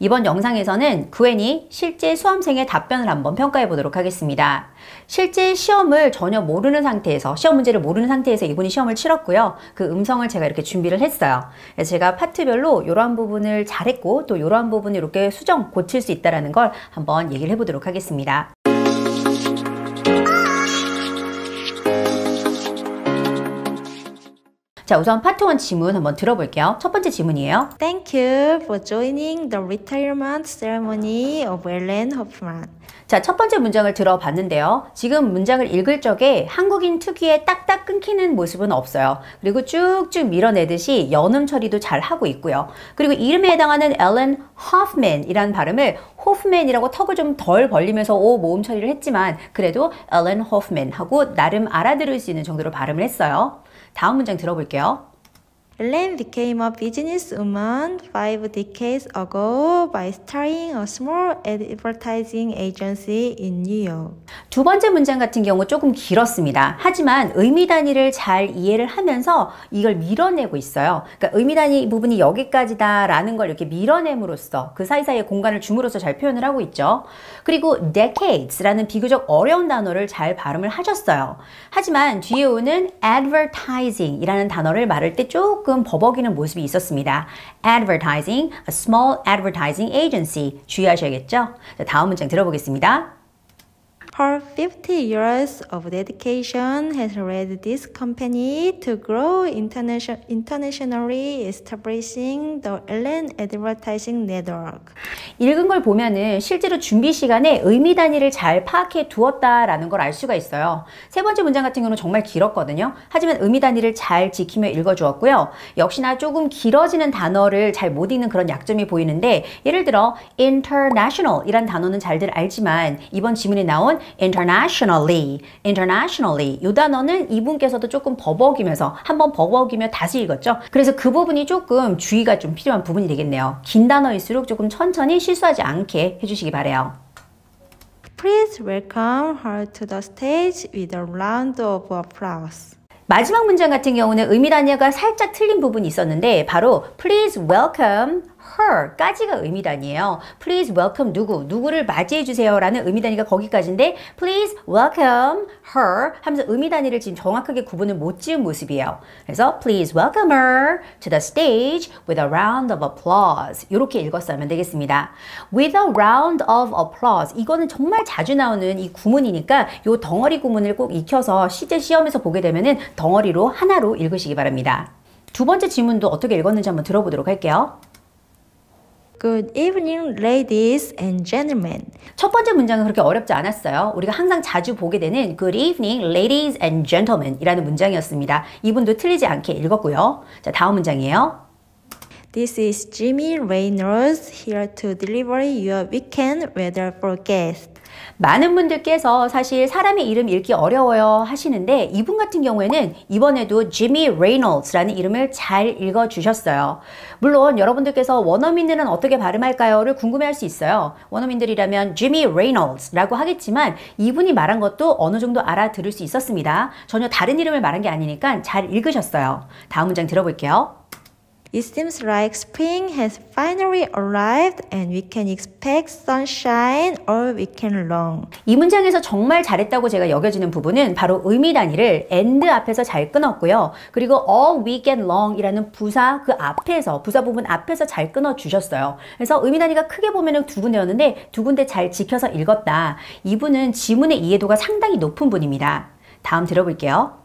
이번 영상에서는 Gwen이 실제 수험생의 답변을 한번 평가해 보도록 하겠습니다. 실제 시험을 전혀 모르는 상태에서, 시험 문제를 모르는 상태에서 이분이 시험을 치렀고요. 그 음성을 제가 이렇게 준비를 했어요. 그래서 제가 파트별로 이러한 부분을 잘했고 또 이러한 부분을 이렇게 수정, 고칠 수 있다는 걸 한번 얘기를 해보도록 하겠습니다. 자, 우선 파트 1 지문 한번 들어볼게요. 첫 번째 지문이에요. Thank you for joining the retirement ceremony of Ellen Hoffman. 자, 첫 번째 문장을 들어봤는데요. 지금 문장을 읽을 적에 한국인 특유의 딱딱 끊기는 모습은 없어요. 그리고 쭉쭉 밀어내듯이 연음 처리도 잘 하고 있고요. 그리고 이름에 해당하는 Ellen Hoffman이라는 발음을 호프맨이라고 턱을 좀 덜 벌리면서 오 모음 처리를 했지만 그래도 Ellen Hoffman 하고 나름 알아들을 수 있는 정도로 발음을 했어요. 다음 문장 들어볼게요. Ellen became a businesswoman 5 decades ago by starting a small advertising agency in New York. 두 번째 문장 같은 경우 조금 길었습니다. 하지만 의미 단위를 잘 이해를 하면서 이걸 밀어내고 있어요. 그러니까 의미 단위 부분이 여기까지다 라는 걸 이렇게 밀어냄으로써 그 사이사이에 공간을 줌으로써 잘 표현을 하고 있죠. 그리고 decades라는 비교적 어려운 단어를 잘 발음을 하셨어요. 하지만 뒤에 오는 advertising 이라는 단어를 말할 때 조금 버벅이는 모습이 있었습니다. Advertising, a small advertising agency. 주의하셔야겠죠? 자, 다음 문장 들어보겠습니다. Her 50 years of dedication has led this company to grow internationally, establishing the Ellen Advertising Network. 읽은 걸 보면은 실제로 준비 시간에 의미 단위를 잘 파악해 두었다라는 걸 알 수가 있어요. 세 번째 문장 같은 경우는 정말 길었거든요. 하지만 의미 단위를 잘 지키며 읽어주었고요. 역시나 조금 길어지는 단어를 잘 못 읽는 그런 약점이 보이는데 예를 들어 international 이란 단어는 잘들 알지만 이번 지문에 나온 internationally 이 단어는 이분께서도 조금 버벅이면서 한번 버벅이며 다시 읽었죠. 그래서 그 부분이 조금 주의가 좀 필요한 부분이 되겠네요. 긴 단어일수록 조금 천천히 실수하지 않게 해주시기 바래요. Please welcome her to the stage with a round of applause. 마지막 문장 같은 경우는 의미 단위가 살짝 틀린 부분이 있었는데 바로 please welcome her 까지가 의미 단위예요. please welcome 누구를 맞이해 주세요 라는 의미 단위가 거기까지인데 please welcome her 하면서 의미 단위를 지금 정확하게 구분을 못 지은 모습이에요. 그래서 please welcome her to the stage with a round of applause 이렇게 읽었으면 되겠습니다. with a round of applause 이거는 정말 자주 나오는 이 구문이니까 이 덩어리 구문을 꼭 익혀서 실제 시험에서 보게 되면은 덩어리로 하나로 읽으시기 바랍니다. 두 번째 질문도 어떻게 읽었는지 한번 들어보도록 할게요. Good evening, ladies and gentlemen. 첫 번째 문장은 그렇게 어렵지 않았어요. 우리가 항상 자주 보게 되는 Good evening, ladies and gentlemen 이라는 문장이었습니다. 이분도 틀리지 않게 읽었고요. 자, 다음 문장이에요. This is Jimmy Reynolds here to deliver your weekend weather forecast. 많은 분들께서 사실 사람의 이름 읽기 어려워요 하시는데 이분 같은 경우에는 이번에도 Jimmy Reynolds라는 이름을 잘 읽어주셨어요. 물론 여러분들께서 원어민들은 어떻게 발음할까요?를 궁금해할 수 있어요. 원어민들이라면 Jimmy Reynolds라고 하겠지만 이분이 말한 것도 어느 정도 알아들을 수 있었습니다. 전혀 다른 이름을 말한 게 아니니까 잘 읽으셨어요. 다음 문장 들어볼게요. It seems like spring has finally arrived and we can expect sunshine all weekend long. 이 문장에서 정말 잘했다고 제가 여겨지는 부분은 바로 의미 단위를 and 앞에서 잘 끊었고요. 그리고 all weekend long 이라는 부사 그 앞에서, 부사 부분 앞에서 잘 끊어 주셨어요. 그래서 의미 단위가 크게 보면은 두 군데였는데 두 군데 잘 지켜서 읽었다. 이분은 지문의 이해도가 상당히 높은 분입니다. 다음 들어볼게요.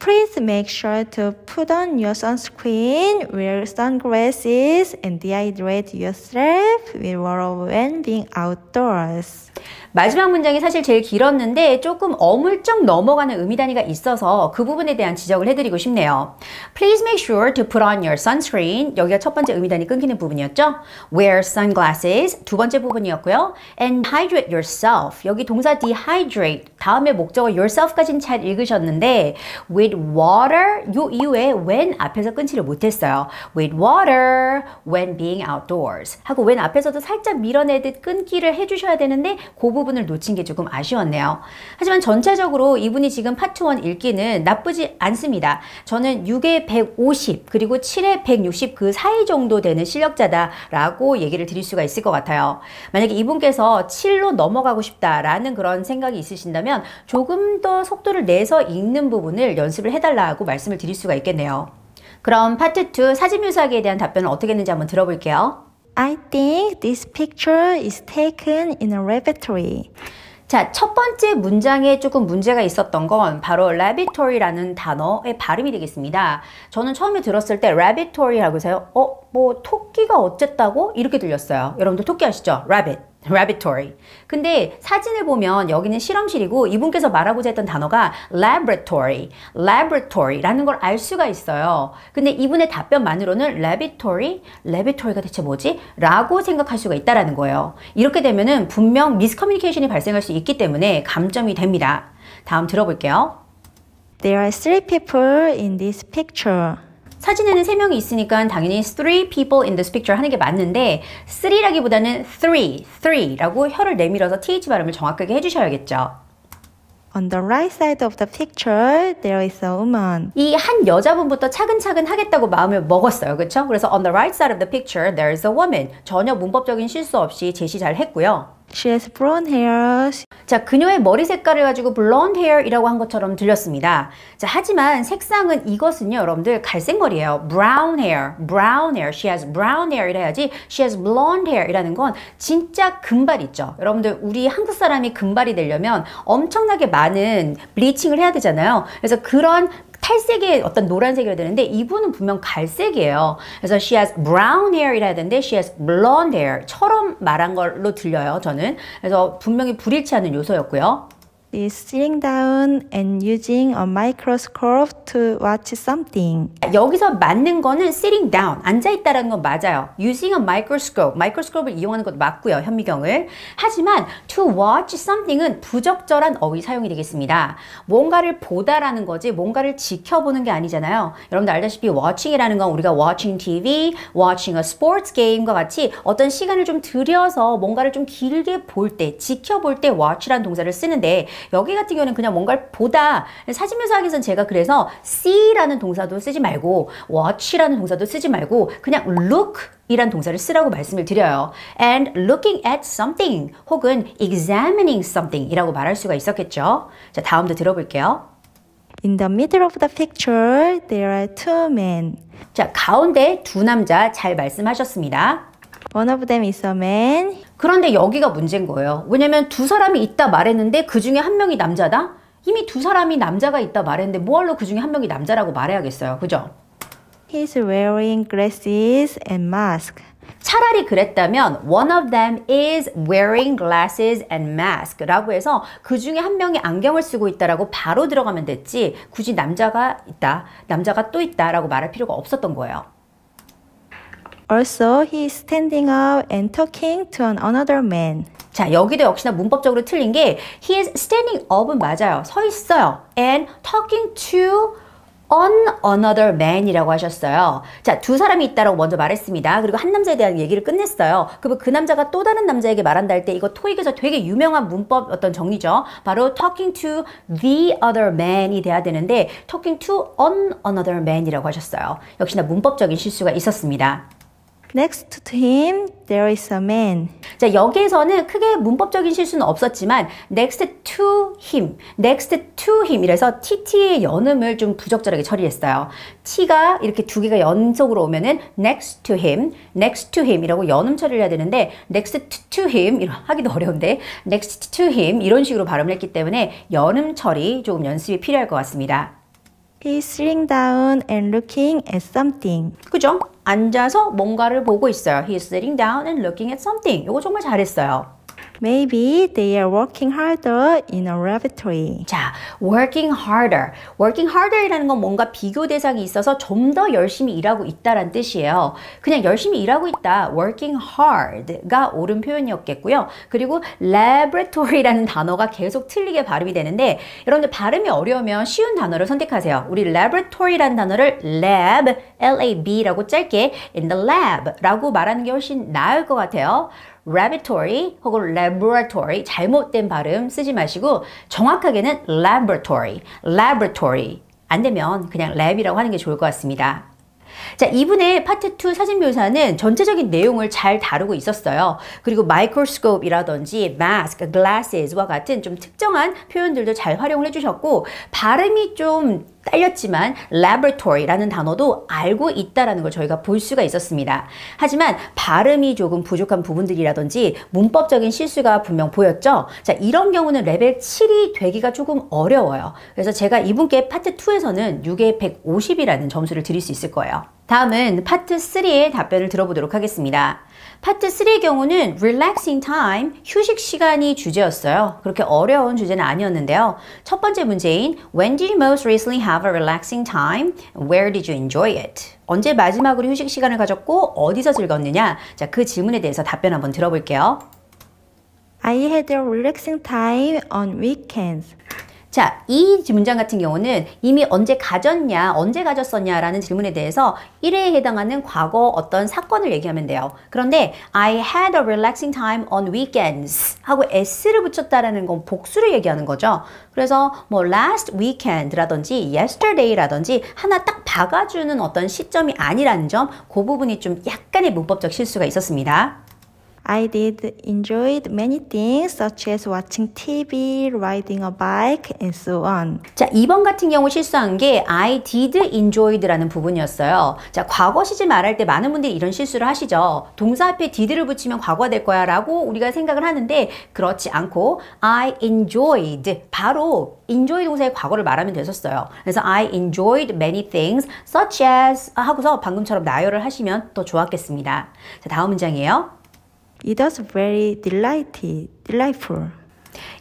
Please make sure to put on your sunscreen, wear sunglasses, and dehydrate yourself with water when being outdoors. 마지막 문장이 사실 제일 길었는데 조금 어물쩍 넘어가는 의미 단위가 있어서 그 부분에 대한 지적을 해드리고 싶네요. Please make sure to put on your sunscreen. 여기가 첫 번째 의미 단위 끊기는 부분이었죠. Wear sunglasses. 두 번째 부분이었고요. And hydrate yourself. 여기 동사 dehydrate. 다음에 목적어 yourself까지는 잘 읽으셨는데 with with water 요 이후에 when 앞에서 끊지를 못했어요. with water when being outdoors 하고 when 앞에서도 살짝 밀어내듯 끊기를 해주셔야 되는데 그 부분을 놓친 게 조금 아쉬웠네요. 하지만 전체적으로 이분이 지금 파트 1 읽기는 나쁘지 않습니다. 저는 6에 150 그리고 7에 160 그 사이 정도 되는 실력자다라고 얘기를 드릴 수가 있을 것 같아요. 만약에 이분께서 7로 넘어가고 싶다라는 그런 생각이 있으신다면 조금 더 속도를 내서 읽는 부분을 연습을 해달라고 말씀을 드릴 수가 있겠네요. 그럼 파트 2 사진 묘사하기에 대한 답변을 어떻게 했는지 한번 들어볼게요. I think this picture is taken in a laboratory. 자, 첫 번째 문장에 조금 문제가 있었던 건 바로 laboratory라는 단어의 발음이 되겠습니다. 저는 처음에 들었을 때 laboratory라고 해서요. 뭐 토끼가 어쨌다고? 이렇게 들렸어요. 여러분들 토끼 아시죠? laboratory. 근데 사진을 보면 여기는 실험실이고 이분께서 말하고자 했던 단어가 laboratory라는 걸 알 수가 있어요. 근데 이분의 답변만으로는 laboratory가 대체 뭐지? 라고 생각할 수가 있다라는 거예요. 이렇게 되면은 분명 미스커뮤니케이션이 발생할 수 있기 때문에 감점이 됩니다. 다음 들어볼게요. There are 3 people in this picture. 사진에는 3명이 있으니까 당연히 3 people in this picture 하는 게 맞는데 3라기보다는 3라고 혀를 내밀어서 th 발음을 정확하게 해주셔야겠죠. On the right side of the picture, there is a woman. 이 한 여자분부터 차근차근 하겠다고 마음을 먹었어요. 그렇죠? 그래서 on the right side of the picture, there is a woman. 전혀 문법적인 실수 없이 제시 잘 했고요. She has brown hair. 자, 그녀의 머리 색깔을 가지고 blonde hair이라고 한 것처럼 들렸습니다. 자, 하지만 색상은 이것은요, 여러분들 갈색 머리예요. brown hair. She has brown hair 이래야지 she has blonde hair 이라는 건 진짜 금발 있죠. 여러분들 우리 한국 사람이 금발이 되려면 엄청나게 많은 블리칭을 해야 되잖아요. 그래서 그런 탈색의 어떤 노란색이라 되는데 이분은 분명 갈색이에요. 그래서 she has brown hair 이라 해야 되는데 she has blonde hair처럼 말한 걸로 들려요. 저는. 그래서 분명히 불일치 않는 요소였고요. Is sitting down and using a microscope to watch something. 여기서 맞는 거는 sitting down, 앉아있다라는 건 맞아요. using a microscope을 이용하는 것도 맞고요. 현미경을. 하지만 to watch something은 부적절한 어휘 사용이 되겠습니다. 뭔가를 보다라는 거지 뭔가를 지켜보는 게 아니잖아요. 여러분들 알다시피 watching이라는 건 우리가 watching TV, watching a sports game과 같이 어떤 시간을 좀 들여서 뭔가를 좀 길게 볼 때, 지켜볼 때 watch라는 동사를 쓰는데 여기 같은 경우는 그냥 뭔가를 보다 사진 묘사하기에선 제가 그래서 see라는 동사도 쓰지 말고 watch라는 동사도 쓰지 말고 그냥 look 이란 동사를 쓰라고 말씀을 드려요. and looking at something 혹은 examining something 이라고 말할 수가 있었겠죠. 자, 다음도 들어볼게요. In the middle of the picture, there are 2 men. 자, 가운데 2 남자 잘 말씀하셨습니다. One of them is a man. 그런데 여기가 문제인 거예요. 왜냐면 2 사람이 있다 말했는데 그 중에 1 명이 남자다? 이미 2 사람이 남자가 있다 말했는데 뭐하러 그 중에 1 명이 남자라고 말해야겠어요. 그죠? He's wearing glasses and mask. 차라리 그랬다면 one of them is wearing glasses and mask 라고 해서 그 중에 1 명이 안경을 쓰고 있다라고 바로 들어가면 됐지 굳이 남자가 있다, 남자가 또 있다 라고 말할 필요가 없었던 거예요. Also, he is standing up and talking to another man. 자, 여기도 역시나 문법적으로 틀린 게 he is standing up은 맞아요. 서 있어요. and talking to on another man이라고 하셨어요. 자, 2 사람이 있다라고 먼저 말했습니다. 그리고 한 남자에 대한 얘기를 끝냈어요. 그리고 그 남자가 또 다른 남자에게 말한다 할 때 이거 토익에서 되게 유명한 문법 어떤 정리죠. 바로 talking to the other man이 돼야 되는데 talking to on another man이라고 하셨어요. 역시나 문법적인 실수가 있었습니다. Next to him, there is a man. 자, 여기에서는 크게 문법적인 실수는 없었지만 next to him 이래서 tt의 연음을 좀 부적절하게 처리했어요. t가 이렇게 2개가 연속으로 오면은 next to him 이라고 연음 처리를 해야 되는데 next to him 하기도 어려운데 next to him 이런 식으로 발음을 했기 때문에 연음 처리 조금 연습이 필요할 것 같습니다. He's sitting down and looking at something. 그죠? 앉아서 뭔가를 보고 있어요. He's sitting down and looking at something. 이거 정말 잘했어요. Maybe they are working harder in a laboratory. 자, working harder. working harder이라는 건 뭔가 비교 대상이 있어서 좀 더 열심히 일하고 있다란 뜻이에요. 그냥 열심히 일하고 있다. working hard가 옳은 표현이었겠고요. 그리고 laboratory라는 단어가 계속 틀리게 발음이 되는데 여러분들 발음이 어려우면 쉬운 단어를 선택하세요. 우리 laboratory라는 단어를 lab, L-A-B라고 짧게 in the lab라고 말하는 게 훨씬 나을 것 같아요. laboratory 혹은 laboratory 잘못된 발음 쓰지 마시고 정확하게는 laboratory 안 되면 그냥 lab이라고 하는 게 좋을 것 같습니다. 자, 이분의 파트 2 사진 묘사는 전체적인 내용을 잘 다루고 있었어요. 그리고 microscope이라든지 mask, glasses와 같은 좀 특정한 표현들도 잘 활용을 해주셨고 발음이 좀 딸렸지만 laboratory라는 단어도 알고 있다라는 걸 저희가 볼 수가 있었습니다. 하지만 발음이 조금 부족한 부분들이라든지 문법적인 실수가 분명 보였죠. 자, 이런 경우는 레벨 7이 되기가 조금 어려워요. 그래서 제가 이분께 파트 2에서는 6에 150이라는 점수를 드릴 수 있을 거예요. 다음은 파트 3의 답변을 들어보도록 하겠습니다. 파트 3의 경우는 relaxing time, 휴식 시간이 주제였어요. 그렇게 어려운 주제는 아니었는데요. 첫 번째 문제인 When did you most recently have a relaxing time? Where did you enjoy it? 언제 마지막으로 휴식 시간을 가졌고 어디서 즐겼느냐? 자, 그 질문에 대해서 답변 한번 들어볼게요. I had a relaxing time on weekends. 자, 이 문장 같은 경우는 이미 언제 가졌냐, 언제 가졌었냐 라는 질문에 대해서 1회에 해당하는 과거 어떤 사건을 얘기하면 돼요. 그런데 I had a relaxing time on weekends 하고 s를 붙였다라는 건 복수를 얘기하는 거죠. 그래서 뭐 last weekend라든지 yesterday라든지 하나 딱 박아주는 어떤 시점이 아니라는 점, 그 부분이 좀 약간의 문법적 실수가 있었습니다. I did enjoy many things such as watching TV, riding a bike, and so on. 자, 2번 같은 경우 실수한 게 I did enjoyed라는 부분이었어요. 자, 과거 시제 말할 때 많은 분들이 이런 실수를 하시죠. 동사 앞에 did를 붙이면 과거가 될 거야 라고 우리가 생각을 하는데 그렇지 않고 I enjoyed, 바로 enjoy 동사의 과거를 말하면 됐었어요. 그래서 I enjoyed many things such as 하고서 방금처럼 나열을 하시면 더 좋았겠습니다. 자, 다음 문장이에요. It was very delightful.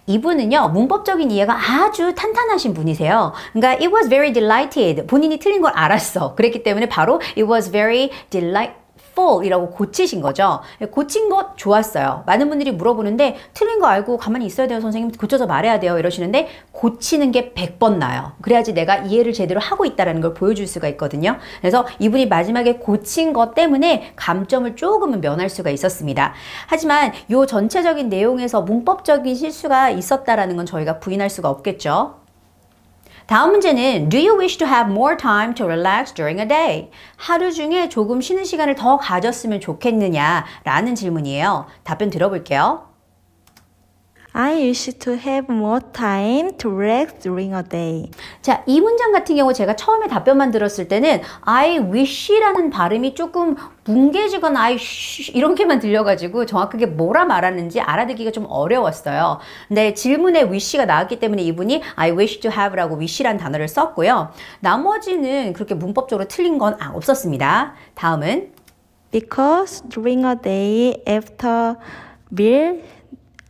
이분은요, 문법적인 이해가 아주 탄탄하신 분이세요. 그러니까 it was very delighted. 본인이 틀린 걸 알았어. 그랬기 때문에 바로 it was very delightful이라고 고치신 거죠. 고친 것 좋았어요. 많은 분들이 물어보는데 틀린 거 알고 가만히 있어야 돼요, 선생님. 고쳐서 말해야 돼요. 이러시는데 고치는 게 100번 나아요. 그래야지 내가 이해를 제대로 하고 있다는 걸 보여줄 수가 있거든요. 그래서 이분이 마지막에 고친 것 때문에 감점을 조금은 면할 수가 있었습니다. 하지만 이 전체적인 내용에서 문법적인 실수가 있었다라는 건 저희가 부인할 수가 없겠죠. 다음 문제는 Do you wish to have more time to relax during a day? 하루 중에 조금 쉬는 시간을 더 가졌으면 좋겠느냐? 라는 질문이에요. 답변 들어볼게요. I wish to have more time to relax during a day. 자, 이 문장 같은 경우 제가 처음에 답변만 들었을 때는 I wish라는 발음이 조금 뭉개지거나 I wish 이렇게만 들려가지고 정확하게 뭐라 말하는지 알아듣기가 좀 어려웠어요. 근데 질문에 wish가 나왔기 때문에 이분이 I wish to have라고 wish라는 단어를 썼고요. 나머지는 그렇게 문법적으로 틀린 건 없었습니다. 다음은 Because during a day after meal,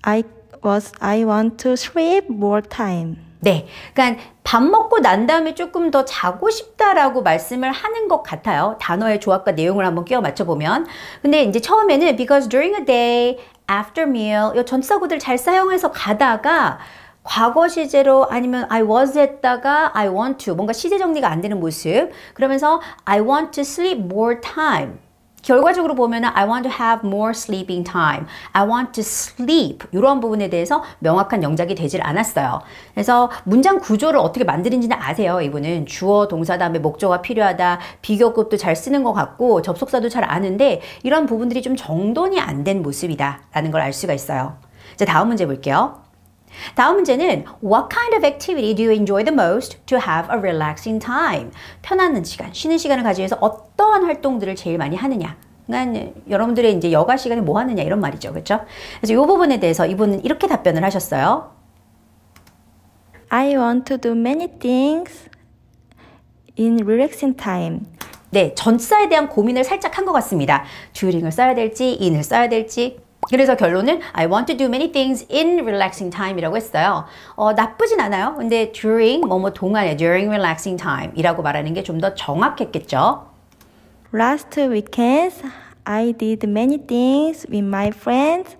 I want to sleep more time. 네, 그러니까 밥 먹고 난 다음에 조금 더 자고 싶다라고 말씀을 하는 것 같아요. 단어의 조합과 내용을 한번 끼워 맞춰보면. 근데 이제 처음에는 because during a day, after meal, 이 전치사구들 잘 사용해서 가다가 과거 시제로 아니면 I was 했다가 I want to, 뭔가 시제 정리가 안 되는 모습. 그러면서 I want to sleep more time. 결과적으로 보면 I want to have more sleeping time. I want to sleep. 이런 부분에 대해서 명확한 영작이 되질 않았어요. 그래서 문장 구조를 어떻게 만드는지는 아세요. 이분은 주어, 동사 다음에 목적어가 필요하다. 비교급도 잘 쓰는 것 같고 접속사도 잘 아는데 이런 부분들이 좀 정돈이 안 된 모습이다 라는 걸 알 수가 있어요. 자, 다음 문제 볼게요. 다음 문제는 What kind of activity do you enjoy the most to have a relaxing time? 편안한 시간, 쉬는 시간을 가지기 위해서 어떠한 활동들을 제일 많이 하느냐? 그러니까 여러분들의 이제 여가 시간에 뭐 하느냐 이런 말이죠. 그렇죠? 그래서 이 부분에 대해서 이분은 이렇게 답변을 하셨어요. I want to do many things in relaxing time. 네, 전치사에 대한 고민을 살짝 한 것 같습니다. during을 써야 될지, in을 써야 될지. 그래서 결론은 I want to do many things in relaxing time이라고 했어요. 나쁘진 않아요. 근데 during 뭐뭐 동안에 during relaxing time이라고 말하는 게 좀 더 정확했겠죠. Last weekends, I did many things with my friends,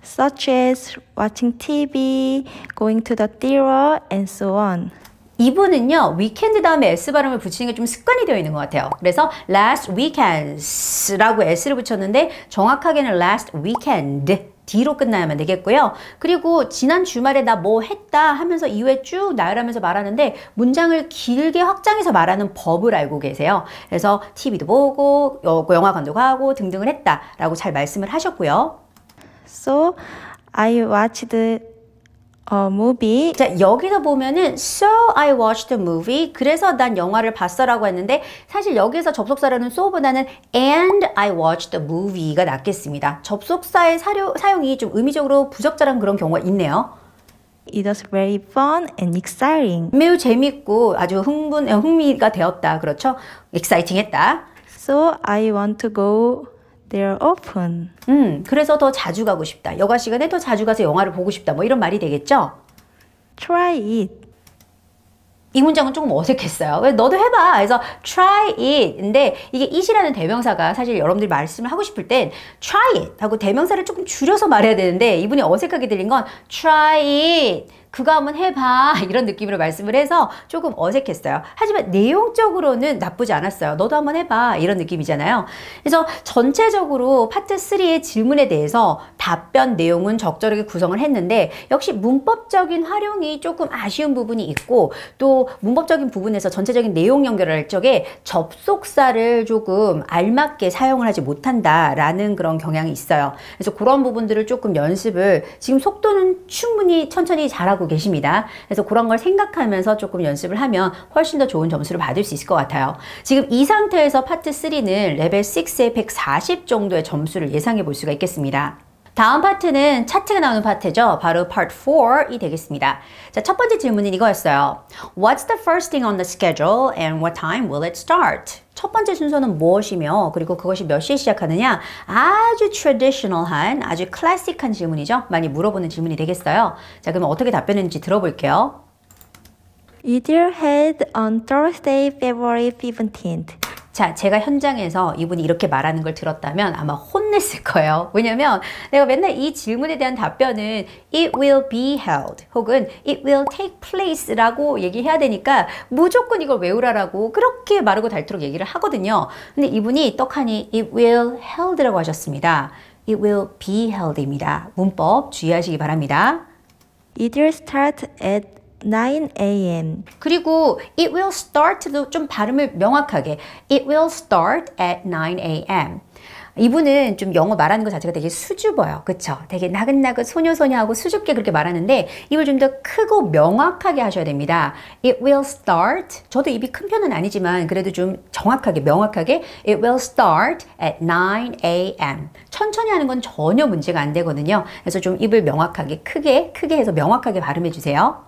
such as watching TV, going to the theater, and so on. 이분은요, weekend 다음에 s 발음을 붙이는 게 좀 습관이 되어 있는 것 같아요. 그래서 last weekends라고 s를 붙였는데 정확하게는 last weekend D로 끝나야만 되겠고요. 그리고 지난 주말에 나 뭐 했다 하면서 이후에 쭉 나열하면서 말하는데 문장을 길게 확장해서 말하는 법을 알고 계세요. 그래서 TV도 보고 영화관도 가고 등등을 했다라고 잘 말씀을 하셨고요. So, I watched a movie. 자, 여기서 보면은 So I watched a movie. 그래서 난 영화를 봤어라고 했는데 사실 여기서 접속사라는 so보다는 And I watched a movie가 낫겠습니다. 접속사의 사용이 좀 의미적으로 부적절한 그런 경우가 있네요. It was very fun and exciting. 매우 재밌고 아주 흥미가 되었다. 그렇죠? exciting했다. So I want to go there often. 그래서 더 자주 가고 싶다. 여가 시간에 더 자주 가서 영화를 보고 싶다. 뭐 이런 말이 되겠죠? Try it. 이 문장은 조금 어색했어요. 왜 너도 해봐. 그래서 try it. 근데 이게 it이라는 대명사가 사실 여러분들이 말씀을 하고 싶을 땐 try it 하고 대명사를 조금 줄여서 말해야 되는데 이분이 어색하게 들린 건 try it. 그거 한번 해봐. 이런 느낌으로 말씀을 해서 조금 어색했어요. 하지만 내용적으로는 나쁘지 않았어요. 너도 한번 해봐. 이런 느낌이잖아요. 그래서 전체적으로 파트 3의 질문에 대해서 답변 내용은 적절하게 구성을 했는데 역시 문법적인 활용이 조금 아쉬운 부분이 있고 또 문법적인 부분에서 전체적인 내용 연결을 할 적에 접속사를 조금 알맞게 사용을 하지 못한다라는 그런 경향이 있어요. 그래서 그런 부분들을 조금 연습을 지금 속도는 충분히 천천히 잘하고 계십니다. 그래서 그런 걸 생각하면서 조금 연습을 하면 훨씬 더 좋은 점수를 받을 수 있을 것 같아요. 지금 이 상태에서 파트 3는 레벨 6에 140 정도의 점수를 예상해 볼 수가 있겠습니다. 다음 파트는 차트가 나오는 파트죠. 바로 Part 4이 되겠습니다. 자, 첫 번째 질문은 이거였어요. What's the first thing on the schedule and what time will it start? 첫 번째 순서는 무엇이며 그리고 그것이 몇 시에 시작하느냐? 아주 트래디셔널한, 아주 클래식한 질문이죠. 많이 물어보는 질문이 되겠어요. 자, 그러면 어떻게 답변했는지 들어볼게요. It will held on Thursday, February 15th. 자, 제가 현장에서 이분이 이렇게 말하는 걸 들었다면 아마 혼냈을 거예요. 왜냐면 내가 맨날 이 질문에 대한 답변은 It will be held 혹은 It will take place 라고 얘기해야 되니까 무조건 이걸 외우라라고 그렇게 마르고 닳도록 얘기를 하거든요. 근데 이분이 떡하니 It will held 라고 하셨습니다. It will be held 입니다. 문법 주의하시기 바랍니다. It will start at 9 a.m. 그리고 it will start도 좀 발음을 명확하게 it will start at 9 a.m. 이분은 좀 영어 말하는 것 자체가 되게 수줍어요. 그쵸? 되게 나긋나긋 소녀소녀하고 수줍게 그렇게 말하는데 입을 좀 더 크고 명확하게 하셔야 됩니다. It will start. 저도 입이 큰 편은 아니지만 그래도 좀 정확하게 명확하게 It will start at 9 a.m. 천천히 하는 건 전혀 문제가 안 되거든요. 그래서 좀 입을 명확하게 크게 해서 명확하게 발음해 주세요.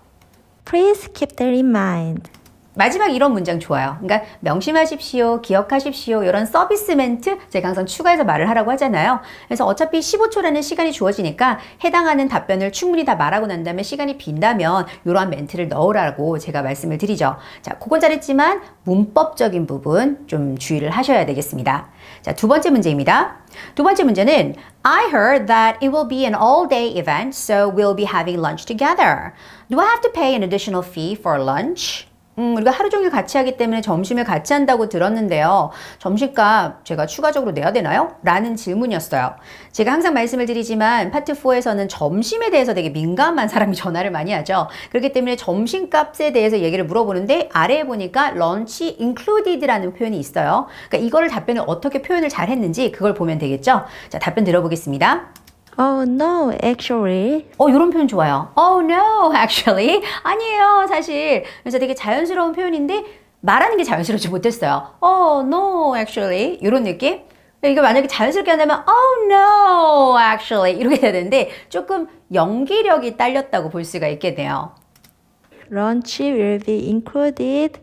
Please keep that in mind. 마지막 이런 문장 좋아요. 그러니까 명심하십시오, 기억하십시오. 이런 서비스 멘트 제가 항상 추가해서 말을 하라고 하잖아요. 그래서 어차피 15초라는 시간이 주어지니까 해당하는 답변을 충분히 다 말하고 난 다음에 시간이 빈다면 이러한 멘트를 넣으라고 제가 말씀을 드리죠. 자, 그건 잘했지만 문법적인 부분 좀 주의를 하셔야 되겠습니다. 자, 두 번째 문제입니다. 두 번째 문제는 I heard that it will be an all-day event, so we'll be having lunch together. Do I have to pay an additional fee for lunch? 우리가 하루 종일 같이 하기 때문에 점심을 같이 한다고 들었는데요. 점심값 제가 추가적으로 내야 되나요? 라는 질문이었어요. 제가 항상 말씀을 드리지만 파트 4에서는 점심에 대해서 되게 민감한 사람이 전화를 많이 하죠. 그렇기 때문에 점심값에 대해서 얘기를 물어보는데 아래에 보니까 lunch included라는 표현이 있어요. 그러니까 이거를 답변을 어떻게 표현을 잘 했는지 그걸 보면 되겠죠. 자, 답변 들어보겠습니다. Oh no, actually. 이런 표현 좋아요. Oh no, actually. 아니에요, 사실. 그래서 되게 자연스러운 표현인데 말하는 게 자연스럽지 못했어요. Oh no, actually. 이런 느낌? 이거 만약에 자연스럽게 한다면 Oh no, actually. 이렇게 돼야 되는데 조금 연기력이 딸렸다고 볼 수가 있겠네요. Lunch will be included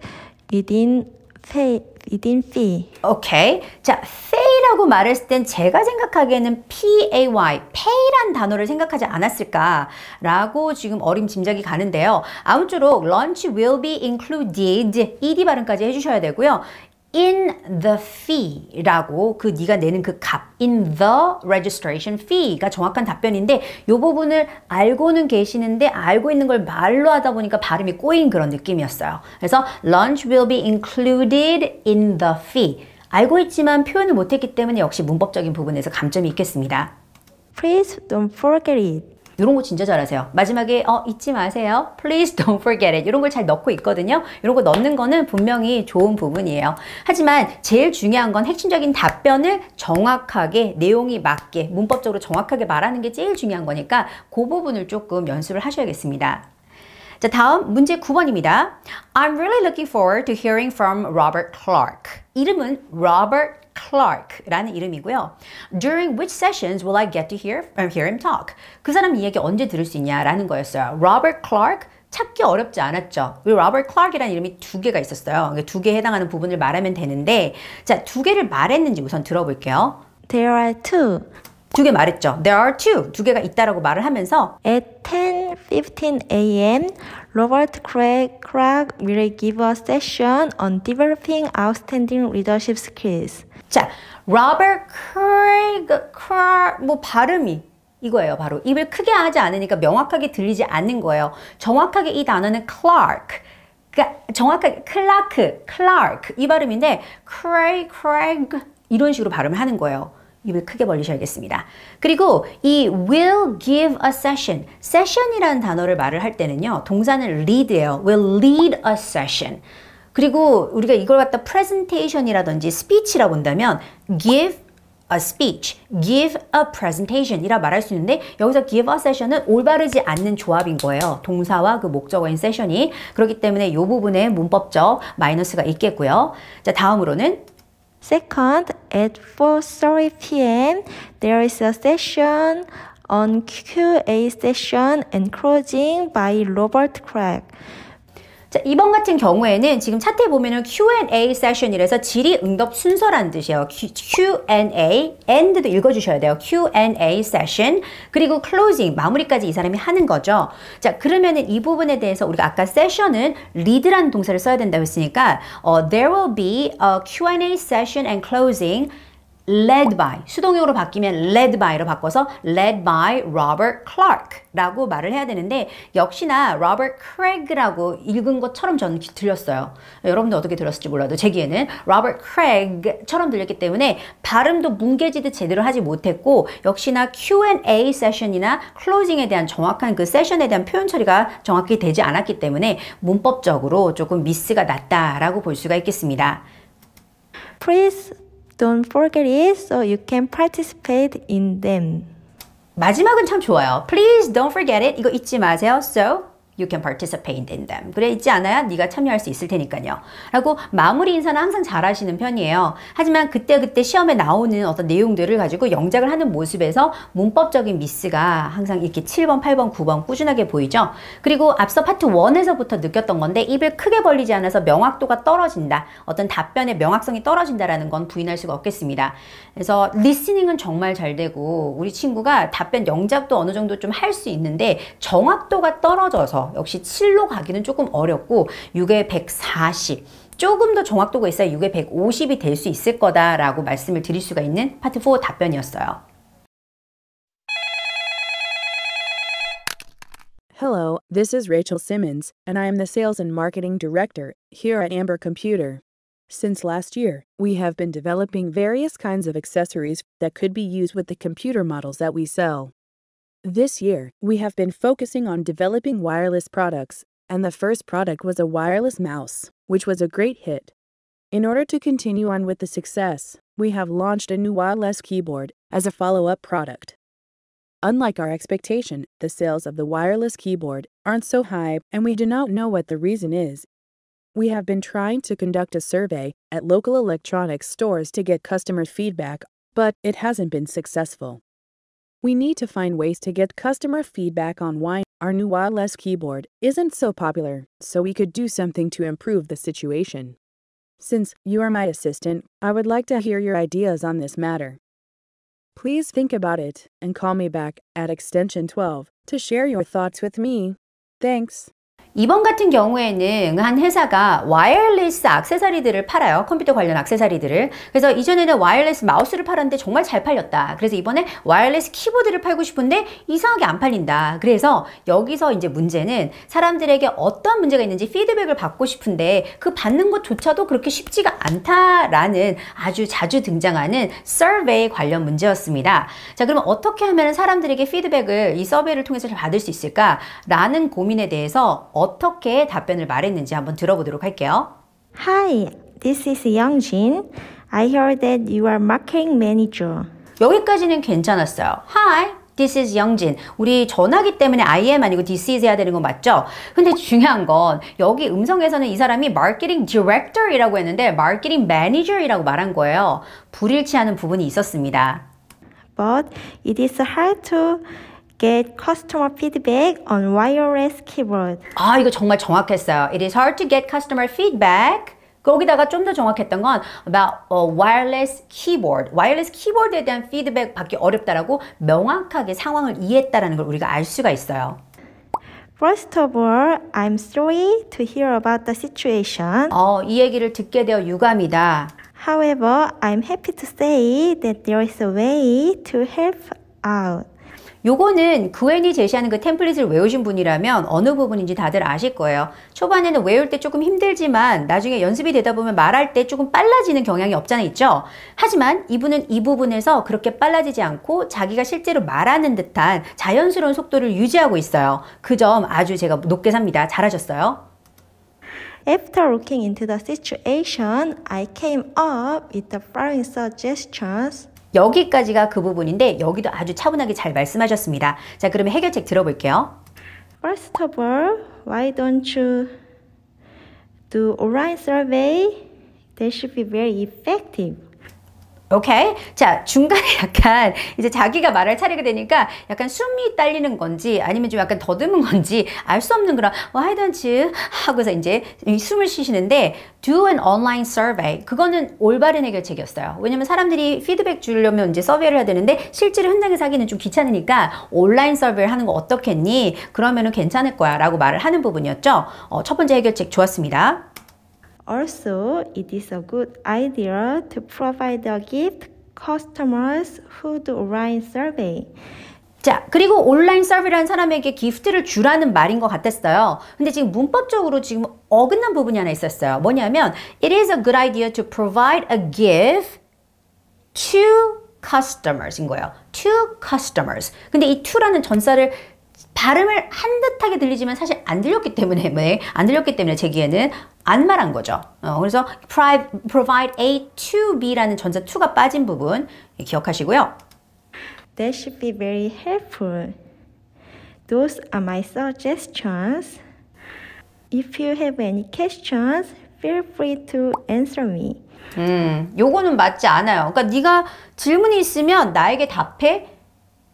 within fee. 오케이. 자, fee라고 free,라고 말했을 땐 제가 생각하기에는 pay, pay란 단어를 생각하지 않았을까라고 지금 어림짐작이 가는데요. 아무쪼록 lunch will be included, ed 발음까지 해주셔야 되고요. in the fee라고 그 네가 내는 그 값 in the registration fee가 정확한 답변인데 이 부분을 알고는 계시는데 알고 있는 걸 말로 하다 보니까 발음이 꼬인 그런 느낌이었어요. 그래서 lunch will be included in the fee. 알고 있지만 표현을 못했기 때문에 역시 문법적인 부분에서 감점이 있겠습니다. Please don't forget it. 이런 거 진짜 잘하세요. 마지막에 잊지 마세요. Please don't forget it. 이런 걸 잘 넣고 있거든요. 이런 거 넣는 거는 분명히 좋은 부분이에요. 하지만 제일 중요한 건 핵심적인 답변을 정확하게 내용이 맞게 문법적으로 정확하게 말하는 게 제일 중요한 거니까 그 부분을 조금 연습을 하셔야겠습니다. 자, 다음 문제 9번입니다. I'm really looking forward to hearing from Robert Clark. 이름은 Robert Clark라는 이름이고요. During which sessions will I get to hear him talk? 그 사람 이야기 언제 들을 수 있냐라는 거였어요. Robert Clark 찾기 어렵지 않았죠. 이 Robert Clark이라는 이름이 두 개가 있었어요. 두 개에 해당하는 부분을 말하면 되는데 자, 두 개를 말했는지 우선 들어볼게요. There are two. 두 개 말했죠. There are two. 두 개가 있다라고 말을 하면서 At 10:15 a.m., Robert Clark will give a session on developing outstanding leadership skills. 자, Robert Craig, 뭐 발음이 이거예요. 바로 입을 크게 하지 않으니까 명확하게 들리지 않는 거예요. 정확하게 이 단어는 Clark. 그러니까 정확하게 Clark 이 발음인데 Craig 이런 식으로 발음을 하는 거예요. 입을 크게 벌리셔야겠습니다. 그리고 이 will give a session, session이라는 단어를 말을 할 때는요. 동사는 lead예요. will lead a session. 그리고 우리가 이걸 갖다 presentation이라든지 speech라 본다면 give a speech, give a presentation 이라 말할 수 있는데 여기서 give a session은 올바르지 않는 조합인 거예요. 동사와 그 목적어인 session이. 그렇기 때문에 이 부분에 문법적 마이너스가 있겠고요. 자, 다음으로는 Second, at 4:30 p.m., there is a session on QA session and closing by Robert Craig. 자, 이번 같은 경우에는 지금 차트에 보면은 Q&A 세션이라서 질의응답 순서라는 뜻이에요. Q&A, and도 읽어주셔야 돼요. Q&A 세션, 그리고 closing, 마무리까지 이 사람이 하는 거죠. 자, 그러면은 이 부분에 대해서 우리가 아까 세션은 lead라는 동사를 써야 된다고 했으니까 there will be a Q&A session and closing led by, 수동형으로 바뀌면 led by로 바꿔서 led by Robert Clark 라고 말을 해야 되는데 역시나 Robert Craig라고 읽은 것처럼 저는 들렸어요. 여러분들 어떻게 들었을지 몰라도 제 귀에는 Robert Craig처럼 들렸기 때문에 발음도 뭉개지듯 제대로 하지 못했고 역시나 Q&A 세션이나 클로징에 대한 정확한 그 세션에 대한 표현 처리가 정확히 되지 않았기 때문에 문법적으로 조금 미스가 났다라고 볼 수가 있겠습니다. Please don't forget it so you can participate in them. 마지막은 참 좋아요. Please don't forget it. 이거 잊지 마세요. So you can participate in them. 그래, 잊지 않아야 네가 참여할 수 있을 테니까요. 라고 마무리 인사는 항상 잘 하시는 편이에요. 하지만 그때그때 시험에 나오는 어떤 내용들을 가지고 영작을 하는 모습에서 문법적인 미스가 항상 이렇게 7번, 8번, 9번 꾸준하게 보이죠. 그리고 앞서 파트 1에서부터 느꼈던 건데 입을 크게 벌리지 않아서 명확도가 떨어진다. 어떤 답변의 명확성이 떨어진다라는 건 부인할 수가 없겠습니다. 그래서 리스닝은 정말 잘 되고 우리 친구가 답변 영작도 어느 정도 좀 할 수 있는데 정확도가 떨어져서 역시 7로 가기는 조금 어렵고 6에 140 조금 더 정확도가 있어야 6에 150이 될 수 있을 거다라고 말씀을 드릴 수가 있는 파트 4 답변이었어요. Hello, this is Rachel Simmons, and I am the Sales and Marketing Director here at Amber Computer. Since last year, we have been developing various kinds of accessories that could be used with the computer models that we sell. This year, we have been focusing on developing wireless products, and the first product was a wireless mouse, which was a great hit. In order to continue on with the success, we have launched a new wireless keyboard as a follow-up product. Unlike our expectation, the sales of the wireless keyboard aren't so high, and we do not know what the reason is. We have been trying to conduct a survey at local electronics stores to get customer feedback, but it hasn't been successful. We need to find ways to get customer feedback on why our new wireless keyboard isn't so popular, so we could do something to improve the situation. Since you are my assistant, I would like to hear your ideas on this matter. Please think about it and call me back at extension 12 to share your thoughts with me. Thanks. 이번 같은 경우에는 한 회사가 와이어리스 액세서리들을 팔아요. 컴퓨터 관련 액세서리들을. 그래서 이전에는 와이어리스 마우스를 팔았는데 정말 잘 팔렸다. 그래서 이번에 와이어리스 키보드를 팔고 싶은데 이상하게 안 팔린다. 그래서 여기서 이제 문제는 사람들에게 어떤 문제가 있는지 피드백을 받고 싶은데 그 받는 것조차도 그렇게 쉽지가 않다라는 아주 자주 등장하는 서베이 관련 문제였습니다. 자, 그러면 어떻게 하면 사람들에게 피드백을 이 서베이를 통해서 잘 받을 수 있을까라는 고민에 대해서 어떻게 답변을 말했는지 한번 들어보도록 할게요. Hi, this is Youngjin. I heard that you are marketing manager. 여기까지는 괜찮았어요. Hi, this is Youngjin. 우리 전화기 때문에 I am 아니고 this is 해야 되는 거 맞죠? 근데 중요한 건 여기 음성에서는 이 사람이 marketing director이라고 했는데 marketing manager이라고 말한 거예요. 불일치하는 부분이 있었습니다. But it is hard to get customer feedback on wireless keyboard. 아, 이거 정말 정확했어요. It is hard to get customer feedback. 거기다가 좀 더 정확했던 건 about wireless keyboard. wireless keyboard에 대한 피드백 받기 어렵다라고 명확하게 상황을 이해했다라는 걸 우리가 알 수가 있어요. First of all, I'm sorry to hear about the situation. 이 얘기를 듣게 되어 유감이다. However, I'm happy to say that there is a way to help out. 요거는 그웬이 제시하는 그 템플릿을 외우신 분이라면 어느 부분인지 다들 아실 거예요. 초반에는 외울 때 조금 힘들지만 나중에 연습이 되다 보면 말할 때 조금 빨라지는 경향이 없잖아 있죠. 하지만 이분은 이 부분에서 그렇게 빨라지지 않고 자기가 실제로 말하는 듯한 자연스러운 속도를 유지하고 있어요. 그 점 아주 제가 높게 삽니다. 잘하셨어요. After looking into the situation, I came up with the following suggestions. 여기까지가 그 부분인데 여기도 아주 차분하게 잘 말씀하셨습니다. 자, 그러면 해결책 들어볼게요. First of all, why don't you do online survey? That should be very effective. 오케이. 자, 중간에 약간 이제 자기가 말할 차례가 되니까 약간 숨이 딸리는 건지 아니면 좀 약간 더듬은 건지 알 수 없는 그런 why don't you 하고서 이제 숨을 쉬시는데 do an online survey. 그거는 올바른 해결책이었어요. 왜냐면 사람들이 피드백 주려면 이제 서베이를 해야 되는데 실제로 현장에서 하기는 좀 귀찮으니까 온라인 서베이를 하는 거 어떻겠니? 그러면은 괜찮을 거야 라고 말을 하는 부분이었죠. 첫 번째 해결책 좋았습니다. Also, it is a good idea to provide a gift customers who do online survey. 자, 그리고 온라인 서비스라는 사람에게 기프트를 주라는 말인 것 같았어요. 근데 지금 문법적으로 지금 어긋난 부분이 하나 있었어요. 뭐냐면 It is a good idea to provide a gift to customers인 거예요. To customers. 근데 이 to라는 전사를 발음을 한 듯하게 들리지만 사실 안 들렸기 때문에 안 들렸기 때문에 제 귀에는 안 말한 거죠. 그래서 provide A to B라는 전사 to가 빠진 부분 기억하시고요. That should be very helpful. Those are my suggestions. If you have any questions, feel free to answer me. 요거는 맞지 않아요. 그러니까 네가 질문이 있으면 나에게 답해.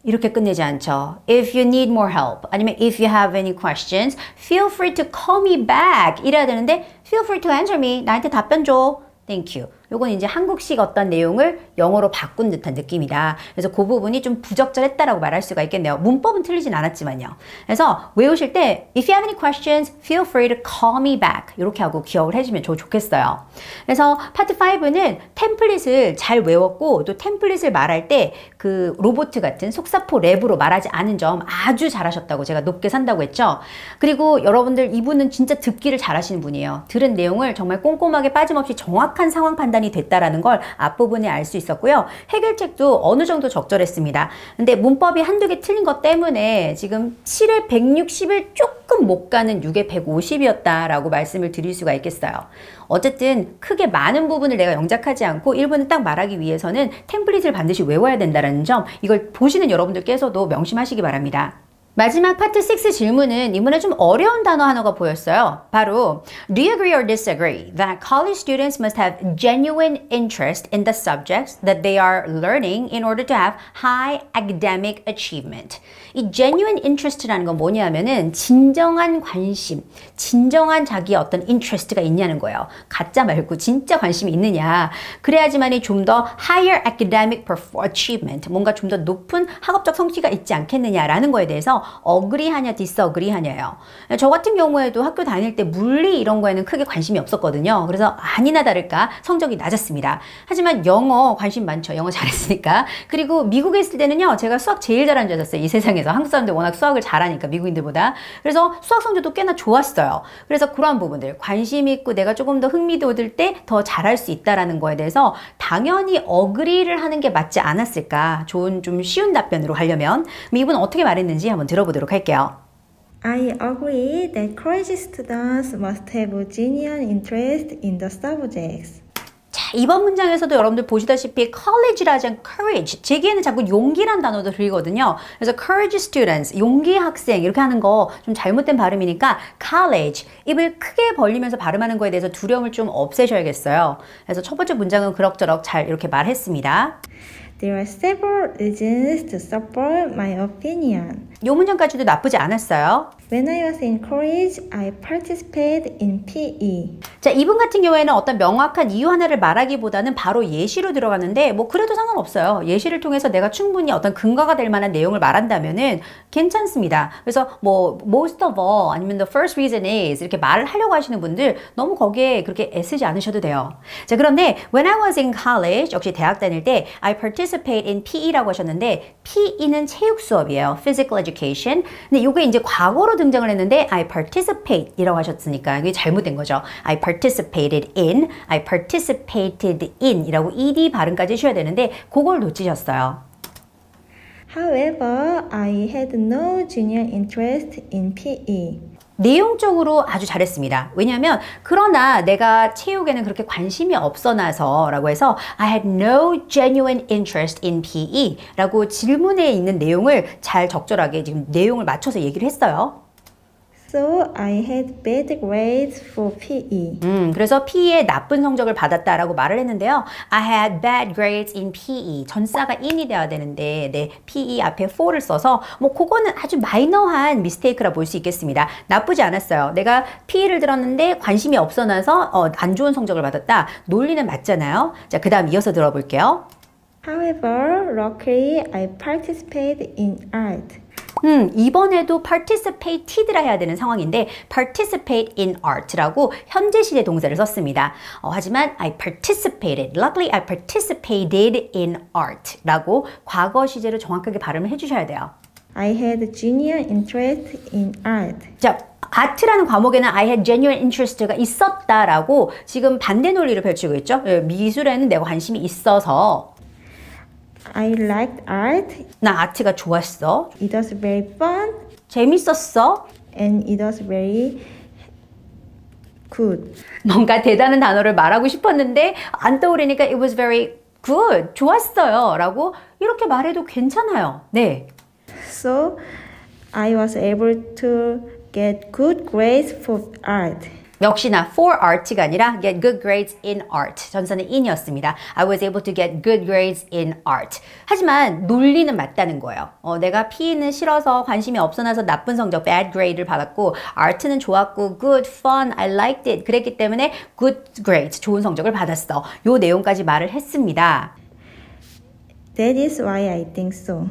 이렇게 끝내지 않죠. If you need more help 아니면 if you have any questions, feel free to call me back 이래야 되는데 feel free to answer me. 나한테 답변 줘. Thank you. 요건 이제 한국식 어떤 내용을 영어로 바꾼 듯한 느낌이다. 그래서 그 부분이 좀 부적절했다라고 말할 수가 있겠네요. 문법은 틀리진 않았지만요. 그래서 외우실 때 If you have any questions, feel free to call me back 이렇게 하고 기억을 해주면 좋겠어요. 그래서 파트 5는 템플릿을 잘 외웠고 또 템플릿을 말할 때 그 로봇 같은 속사포 랩으로 말하지 않은 점 아주 잘하셨다고 제가 높게 산다고 했죠. 그리고 여러분들 이분은 진짜 듣기를 잘하시는 분이에요. 들은 내용을 정말 꼼꼼하게 빠짐없이 정확한 상황 판단이 됐다라는 걸 앞부분에 알 수 있었고요. 해결책도 어느 정도 적절했습니다. 근데 문법이 한두 개 틀린 것 때문에 지금 7에 160을 조금 못 가는 6에 150이었다라고 말씀을 드릴 수가 있겠어요. 어쨌든 크게 많은 부분을 내가 영작하지 않고 일부는 딱 말하기 위해서는 템플릿을 반드시 외워야 된다는 점 이걸 보시는 여러분들께서도 명심하시기 바랍니다. 마지막 파트 6 질문은 이번에 좀 어려운 단어 하나가 보였어요. 바로 Do you agree or disagree that college students must have genuine interest in the subjects that they are learning in order to have high academic achievement? 이 genuine interest라는 건 뭐냐면은 진정한 관심, 진정한 자기의 어떤 interest가 있냐는 거예요. 가짜 말고 진짜 관심이 있느냐. 그래야지만이 좀 더 higher academic achievement, 뭔가 좀 더 높은 학업적 성취가 있지 않겠느냐라는 거에 대해서 agree 하냐 disagree 하냐예요. 저 같은 경우에도 학교 다닐 때 물리 이런 거에는 크게 관심이 없었거든요. 그래서 아니나 다를까 성적이 낮았습니다. 하지만 영어 관심 많죠. 영어 잘했으니까. 그리고 미국에 있을 때는요. 제가 수학 제일 잘하는 줄 알았어요. 이 세상에서. 한국 사람들 워낙 수학을 잘하니까 미국인들보다. 그래서 수학 성적도 꽤나 좋았어요. 그래서 그러한 부분들 관심 있고 내가 조금 더 흥미도 얻을 때 더 잘할 수 있다라는 거에 대해서 당연히 agree를 하는 게 맞지 않았을까. 좋은 좀 쉬운 답변으로 하려면 이분 어떻게 말했는지 한번 들어보도록 할게요. I agree that college students must have genuine interest in the subjects. 자, 이번 문장에서도 여러분들 보시다시피 college라지 않고 courage, 제기에는 자꾸 용기란 단어도 들리거든요. 그래서 courage students, 용기 학생 이렇게 하는 거 좀 잘못된 발음이니까 college, 입을 크게 벌리면서 발음하는 거에 대해서 두려움을 좀 없애셔야겠어요. 그래서 첫 번째 문장은 그럭저럭 잘 이렇게 말했습니다. There are several reasons to support my opinion. 이 문장까지도 나쁘지 않았어요. When I was in college, I participated in PE. 자, 이분 같은 경우에는 어떤 명확한 이유 하나를 말하기보다는 바로 예시로 들어가는데 뭐 그래도 상관없어요. 예시를 통해서 내가 충분히 어떤 근거가 될 만한 내용을 말한다면은 괜찮습니다. 그래서 뭐 most of all 아니면 the first reason is 이렇게 말을 하려고 하시는 분들 너무 거기에 그렇게 애쓰지 않으셔도 돼요. 자, 그런데 when I was in college, 역시 대학 다닐 때 I participate in PE라고 하셨는데 PE는 체육 수업이에요. Physical Education. 근데 이게 이제 과거로 등장을 했는데 I participate 이라고 하셨으니까 이게 잘못된 거죠. I participated in, I participated in 이라고 ed 발음까지 해주셔야 되는데 그걸 놓치셨어요. However, I had no genuine interest in PE. 내용적으로 아주 잘했습니다. 왜냐하면 그러나 내가 체육에는 그렇게 관심이 없어나서 라고 해서 I had no genuine interest in PE 라고 질문에 있는 내용을 잘 적절하게 지금 내용을 맞춰서 얘기를 했어요. So I had bad grades for PE. 그래서 PE에 나쁜 성적을 받았다라고 말을 했는데요. I had bad grades in PE. 전사가 in이 돼야 되는데 네, PE 앞에 for를 써서 뭐 그거는 아주 마이너한 미스테이크라 볼 수 있겠습니다. 나쁘지 않았어요. 내가 PE를 들었는데 관심이 없어나서 안 좋은 성적을 받았다. 논리는 맞잖아요. 자, 그 다음 이어서 들어볼게요. However, luckily I participated in art. 이번에도 participated라 해야 되는 상황인데 participate in art라고 현재 시제 동사를 썼습니다. 하지만 I participated, luckily I participated in art라고 과거 시제로 정확하게 발음을 해주셔야 돼요. I had genuine interest in art. 자, 아트라는 과목에는 I had genuine interest가 있었다라고 지금 반대 논리를 펼치고 있죠. 미술에는 내가 관심이 있어서 I liked art. 나 아트가 좋았어. It was very fun. 재밌었어. And it was very good. 뭔가 대단한 단어를 말하고 싶었는데 안 떠오르니까 it was very good. 좋았어요. 라고 이렇게 말해도 괜찮아요. 네. So I was able to get good grades for art. 역시나 for art가 아니라 get good grades in art. 전사는 in이었습니다. I was able to get good grades in art. 하지만 논리는 맞다는 거예요. 내가 PE는 싫어서 관심이 없어나서 나쁜 성적 bad grade를 받았고 art는 좋았고 good, fun, I liked it. 그랬기 때문에 good grades, 좋은 성적을 받았어. 요 내용까지 말을 했습니다. That is why I think so.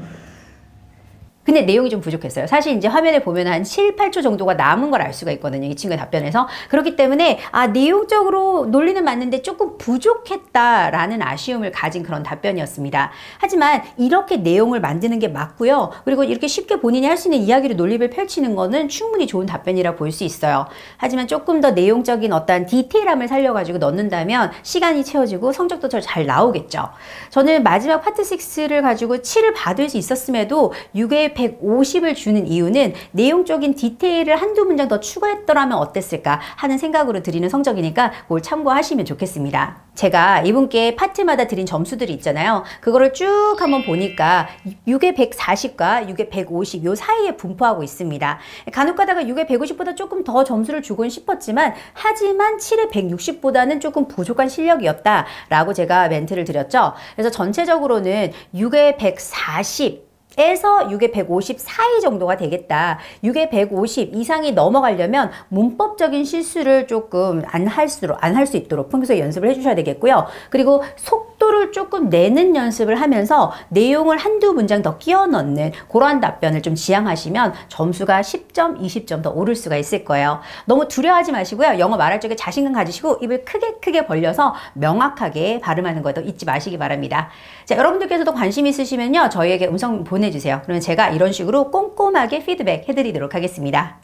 근데 내용이 좀 부족했어요. 사실 이제 화면에 보면 한 7, 8초 정도가 남은 걸 알 수가 있거든요. 이 친구의 답변에서. 그렇기 때문에 내용적으로 논리는 맞는데 조금 부족했다라는 아쉬움을 가진 그런 답변이었습니다. 하지만 이렇게 내용을 만드는 게 맞고요. 그리고 이렇게 쉽게 본인이 할 수 있는 이야기로 논리를 펼치는 거는 충분히 좋은 답변이라 볼 수 있어요. 하지만 조금 더 내용적인 어떤 디테일함을 살려가지고 넣는다면 시간이 채워지고 성적도 더 잘 나오겠죠. 저는 마지막 파트 6를 가지고 7을 받을 수 있었음에도 6의 150을 주는 이유는 내용적인 디테일을 한두 문장 더 추가했더라면 어땠을까 하는 생각으로 드리는 성적이니까 그걸 참고하시면 좋겠습니다. 제가 이분께 파트마다 드린 점수들이 있잖아요. 그거를 쭉 한번 보니까 6에 140과 6에 150 요 사이에 분포하고 있습니다. 간혹 가다가 6에 150보다 조금 더 점수를 주곤 싶었지만 하지만 7에 160보다는 조금 부족한 실력이었다 라고 제가 멘트를 드렸죠. 그래서 전체적으로는 6에 140 에서 6에 150 사이 정도가 되겠다. 6에 150 이상이 넘어가려면 문법적인 실수를 조금 안 할 수 있도록 평소에 연습을 해주셔야 되겠고요. 그리고 속도를 조금 내는 연습을 하면서 내용을 한두 문장 더 끼워 넣는 그러한 답변을 좀 지향하시면 점수가 10점, 20점 더 오를 수가 있을 거예요. 너무 두려워하지 마시고요. 영어 말할 적에 자신감 가지시고 입을 크게 벌려서 명확하게 발음하는 것도 잊지 마시기 바랍니다. 자, 여러분들께서도 관심 있으시면요. 저희에게 음성 보내주세요. 그러면 제가 이런 식으로 꼼꼼하게 피드백 해드리도록 하겠습니다.